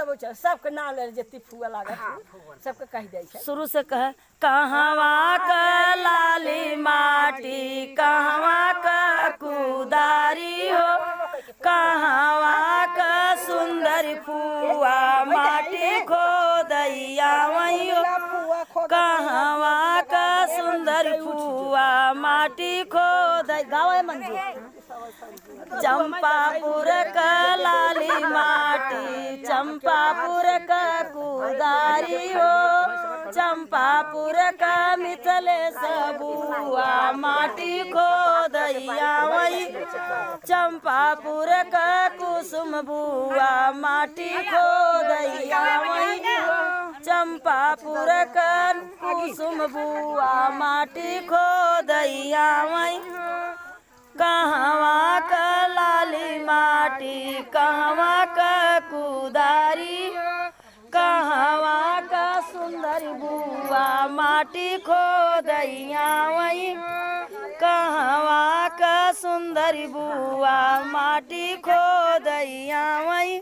सब सबके नाम ले जति फुआ लागत सबके कह दे छै। शुरू से कह कहवा का लाली माटी कहवा का कुदारी हो, कहवा का सुंदर फुआ माटी खोदैया वही हो, कहवा का सुंदर फुआ माटी खोदै गावे मंजू। चंपापुर का लाली माटी चंपापुर का कुदारी हो, चंपापुर का मिथलेश बुआ माटी खोदैया वही, चंपापुर का कुसुम बुआ माटी खोदैया वही, चंपापुर का कुसुम बुआ माटी खोदैया वही, कहवा का लाली माटी कहवा का कुदारी, कहवा का सुंदर बुआ माटी खोदैया वही, कहवा का सुंदर बुआ माटी खोदैया वही।